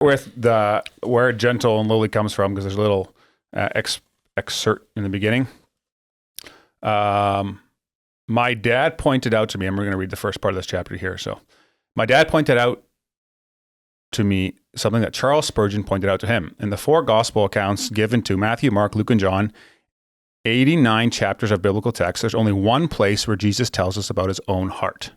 with where gentle and lowly comes from, because there's a little excerpt in the beginning. My dad pointed out to me, and we're going to read the first part of this chapter here. So my dad pointed out to me something that Charles Spurgeon pointed out to him. In the 4 gospel accounts given to Matthew, Mark, Luke, and John, 89 chapters of biblical text, there's only one place where Jesus tells us about his own heart.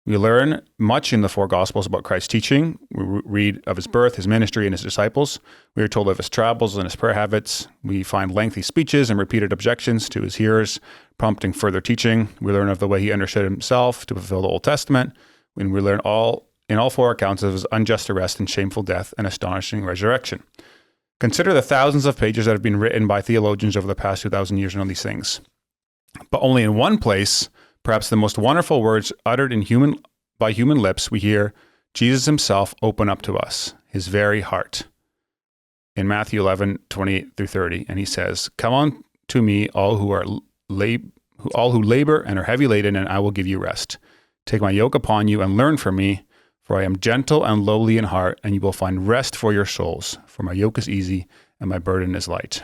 We learn much in the 4 Gospels about Christ's teaching. We read of his birth, his ministry, and his disciples. We are told of his travels and his prayer habits. We find lengthy speeches and repeated objections to his hearers, prompting further teaching. We learn of the way he understood himself to fulfill the Old Testament. And we learn in all 4 accounts of his unjust arrest and shameful death and astonishing resurrection. Consider the thousands of pages that have been written by theologians over the past 2,000 years on these things. But only in one place, perhaps the most wonderful words uttered by human lips, we hear Jesus himself open up to us, his very heart. In Matthew 11:28 through 30, and he says, "Come on to me, all who labor and are heavy laden, and I will give you rest. Take my yoke upon you and learn from me, for I am gentle and lowly in heart, and you will find rest for your souls. For my yoke is easy and my burden is light."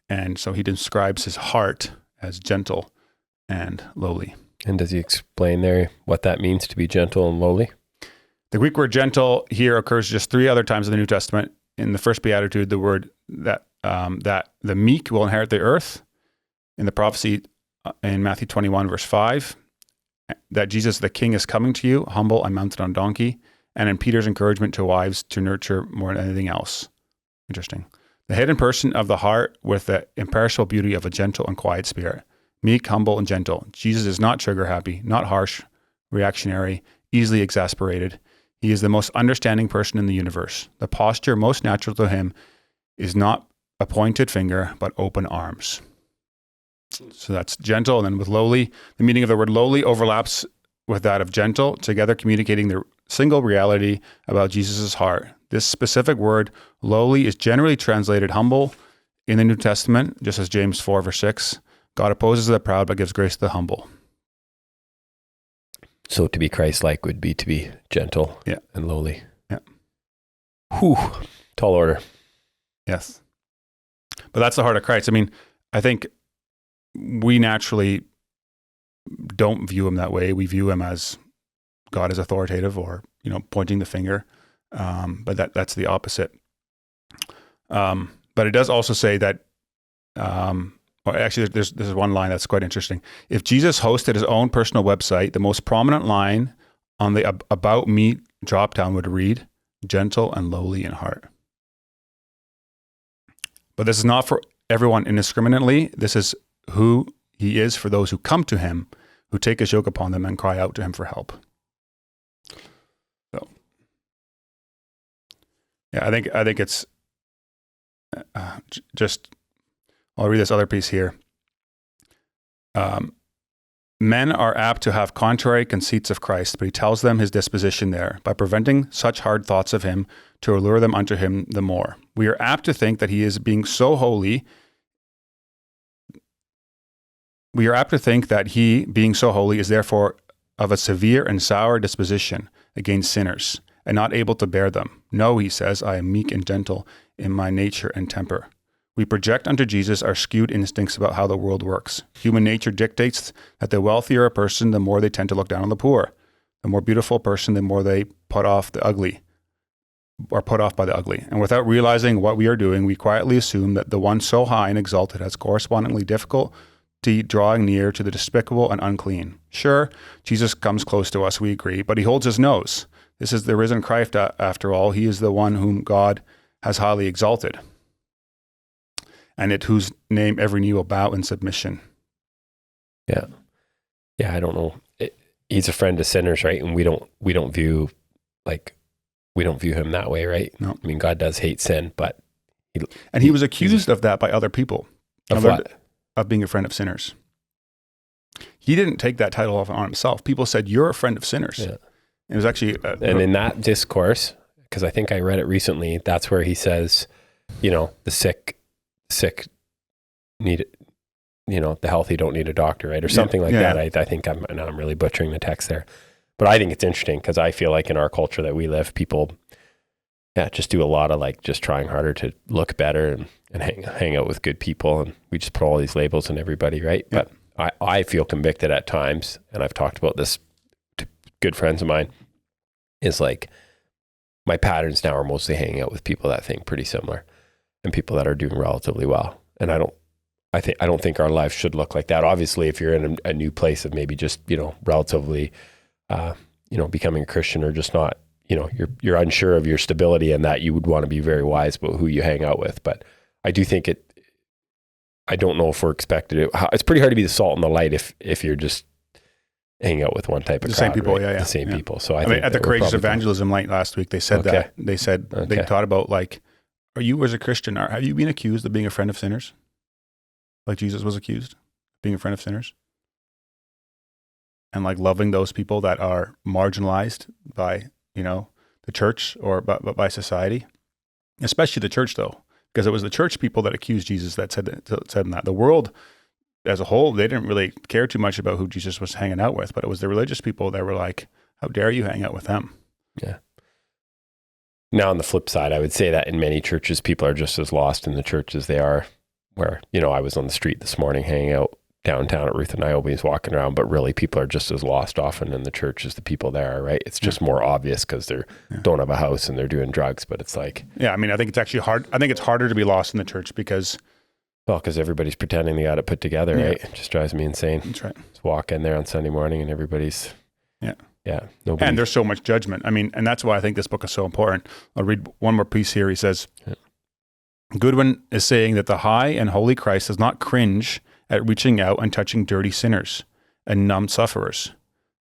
And so he describes his heart as gentle and lowly. And does he explain there what that means to be gentle and lowly? The Greek word gentle here occurs just 3 other times in the New Testament. In the first beatitude, the word that the meek will inherit the earth. In the prophecy in Matthew 21, verse 5, that Jesus the King is coming to you, humble and mounted on a donkey. And in Peter's encouragement to wives to nurture more than anything else. Interesting. The hidden person of the heart with the imperishable beauty of a gentle and quiet spirit. Meek, humble, and gentle. Jesus is not trigger happy, not harsh, reactionary, easily exasperated. He is the most understanding person in the universe. The posture most natural to him is not a pointed finger, but open arms. So that's gentle. And then with lowly, the meaning of the word lowly overlaps with that of gentle, together communicating the single reality about Jesus' heart. This specific word, lowly, is generally translated humble in the New Testament, just as James 4, verse 6. God opposes the proud, but gives grace to the humble. So to be Christ-like would be to be gentle and lowly. Yeah. Whew. Tall order. Yes. But that's the heart of Christ. I mean, I think we naturally don't view him that way. We view him as God is authoritative or, pointing the finger. But that's the opposite. But it does also say that, actually, there's one line that's quite interesting. If Jesus hosted his own personal website, the most prominent line on the About Me dropdown would read, gentle and lowly in heart. But this is not for everyone indiscriminately. This is who he is for those who come to him, who take his yoke upon them and cry out to him for help. So, yeah, I think it's just. I'll read this other piece here. Men are apt to have contrary conceits of Christ, but he tells them his disposition there, by preventing such hard thoughts of him to allure them unto him the more. We are apt to think that he is being so holy. We are apt to think that he, being so holy, is therefore of a severe and sour disposition against sinners, and not able to bear them. No, he says, I am meek and gentle in my nature and temper. We project unto Jesus our skewed instincts about how the world works. Human nature dictates that the wealthier a person, the more they tend to look down on the poor. The more beautiful a person, the more they put off by the ugly. And without realizing what we are doing, we quietly assume that the one so high and exalted has correspondingly difficulty drawing near to the despicable and unclean. Sure, Jesus comes close to us, we agree, but he holds his nose. This is the risen Christ, after all. He is the one whom God has highly exalted, and at whose name every knee will bow in submission. Yeah. Yeah, I don't know. He's a friend of sinners, right? And we don't view him that way, right? No. I mean, God does hate sin, but he was accused of that by other people. Of what? Of being a friend of sinners. He didn't take that title off on himself. People said, "You're a friend of sinners." Yeah. It was actually... and in that discourse, because I think I read it recently, that's where he says, the sick need, the healthy don't need a doctor, right? Or something like that. I think I'm really butchering the text there. But I think it's interesting because I feel like in our culture that we live, people just do a lot of like just trying harder to look better and hang out with good people. And we just put all these labels on everybody, right? Yeah. But I feel convicted at times, and I've talked about this to good friends of mine, is like my patterns now are mostly hanging out with people that think pretty similar and people that are doing relatively well. And I don't think our lives should look like that. Obviously, if you're in a new place of maybe just, relatively, becoming a Christian, or just not, you're unsure of your stability, and that you would want to be very wise about who you hang out with. But I do think I don't know if we're expected to, it's pretty hard to be the salt and the light if you're just hanging out with one type of crowd, same people, right? The same people. So I mean, at the Courageous Evangelism night last week, they said that. They said, they taught about like, are you as a Christian, have you been accused of being a friend of sinners? Like Jesus was accused of being a friend of sinners? And like loving those people that are marginalized by, the church or by society, especially the church though, because it was the church people that accused Jesus that said that. The world as a whole, they didn't really care too much about who Jesus was hanging out with, but it was the religious people that were like, how dare you hang out with them? Yeah. Now on the flip side, I would say that in many churches, people are just as lost in the church as they are where, I was on the street this morning hanging out downtown at Ruth and Niobe's walking around, but really people are just as lost often in the church as the people there, right? It's just more obvious because they don't have a house and they're doing drugs, but it's like... Yeah, I mean, I think it's actually hard. I think it's harder to be lost in the church because... Well, because everybody's pretending they got it put together, right? It just drives me insane. That's right. Just walk in there on Sunday morning and everybody's... Yeah. Nobody... And there's so much judgment. I mean, and that's why I think this book is so important. I'll read one more piece here. He says, Goodwin is saying that the high and holy Christ does not cringe at reaching out and touching dirty sinners and numbed sufferers.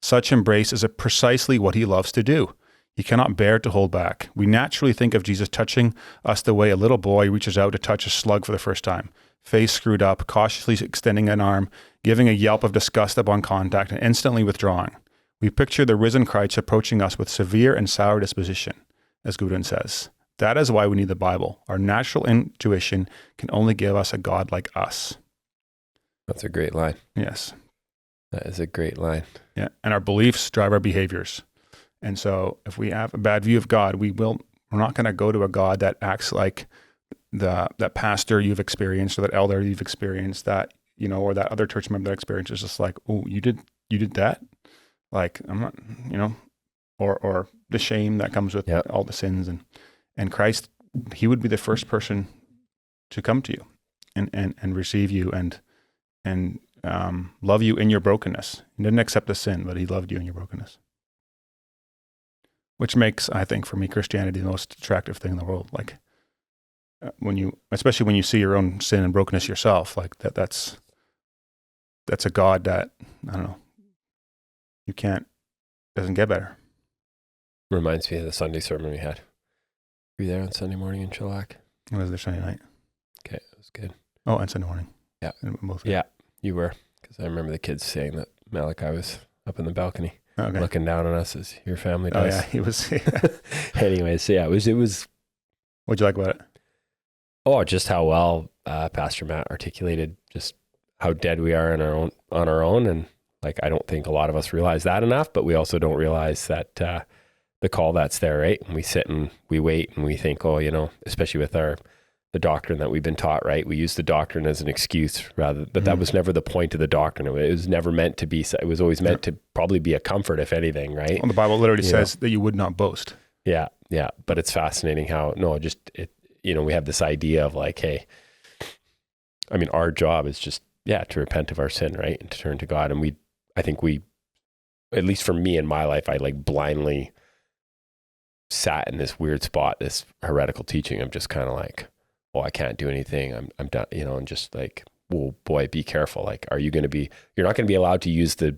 Such embrace is precisely what he loves to do. He cannot bear to hold back. We naturally think of Jesus touching us the way a little boy reaches out to touch a slug for the first time, face screwed up, cautiously extending an arm, giving a yelp of disgust upon contact, and instantly withdrawing. We picture the risen Christ approaching us with severe and sour disposition, as Goodwin says. That is why we need the Bible. Our natural intuition can only give us a God like us. That's a great line. Yes. That is a great line. Yeah. And our beliefs drive our behaviors. And so if we have a bad view of God, we're not going to go to a God that acts like that pastor you've experienced, or that elder you've experienced, that, or that other church member that experienced is just like, oh, you did that? Like, I'm not, or the shame that comes with all the sins, and Christ, he would be the first person to come to you and receive you and love you in your brokenness. He didn't accept the sin, but he loved you in your brokenness. Which makes, I think, for me, Christianity the most attractive thing in the world. Like especially when you see your own sin and brokenness yourself, like that's a God that, I don't know, doesn't get better. Reminds me of the Sunday sermon we had. Were you there on Sunday morning in Chilliwack? I was there Sunday night. Okay, it was good. Oh, and Sunday morning. Yeah. Both. Yeah, you were. Because I remember the kids saying that Malachi was up in the balcony looking down on us as your family does. Oh, yeah, he was. Anyways, yeah, it was. What'd you like about it? Oh, just how well Pastor Matt articulated just how dead we are on our own. And like, I don't think a lot of us realize that enough, but we also don't realize that the call that's there, right? And we sit and we wait and we think, especially with the doctrine that we've been taught, right? We use the doctrine as an excuse but that was never the point of the doctrine. It was never meant to be, it was always meant to probably be a comfort, if anything, right? Well, the Bible literally says that you would not boast. Yeah. Yeah. But it's fascinating how, we have this idea of like, hey, I mean, our job is just, to repent of our sin, right? And to turn to God. And I think at least for me in my life, I like blindly sat in this weird spot, this heretical teaching. I'm just kind of like, well, I can't do anything. I'm done, and just like, well, boy, be careful. Like, you're not going to be allowed to use the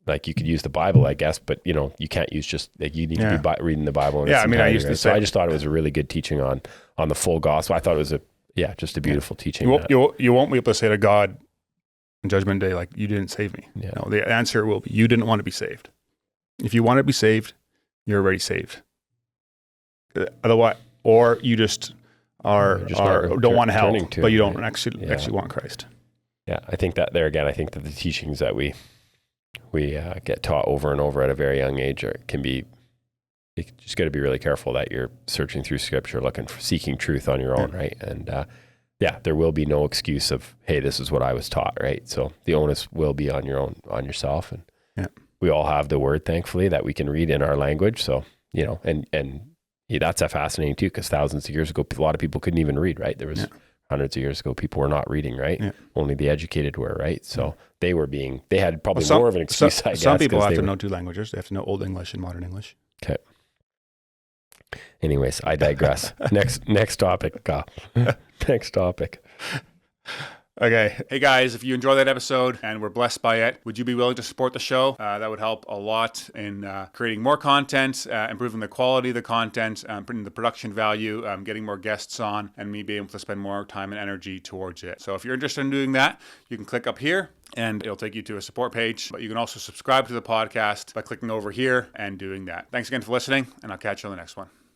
like, you could use the Bible, I guess, but you can't use just like, you need to be reading the Bible. I mean, I used to say, so I just thought it was a really good teaching on the full gospel. I thought it was just a beautiful teaching. You won't be able to say to God on Judgment Day, like, you didn't save me. Yeah. No, the answer will be, you didn't want to be saved. If you want to be saved, you're already saved. Otherwise, or you just don't want help, but you don't actually want Christ. Yeah, I think that there again, I think that the teachings that we get taught over and over at a very young age can be you just got to be really careful that you're searching through scripture, seeking truth on your own, right? And there will be no excuse of, hey, this is what I was taught, right? So the onus will be on yourself. And we all have the word, thankfully, that we can read in our language. So, and that's fascinating too, because thousands of years ago, a lot of people couldn't even read, right? There was hundreds of years ago, people were not reading, right? Yeah. Only the educated were, right? So they had probably more of an excuse, I guess. Some people have to know 2 languages. They have to know Old English and Modern English. Okay. Anyways, I digress. Next topic. Next topic. Okay. Hey guys, if you enjoyed that episode and were blessed by it, would you be willing to support the show? That would help a lot in creating more content, improving the quality of the content, putting the production value, getting more guests on, and me being able to spend more time and energy towards it. So if you're interested in doing that, you can click up here and it'll take you to a support page. But you can also subscribe to the podcast by clicking over here and doing that. Thanks again for listening, and I'll catch you on the next one.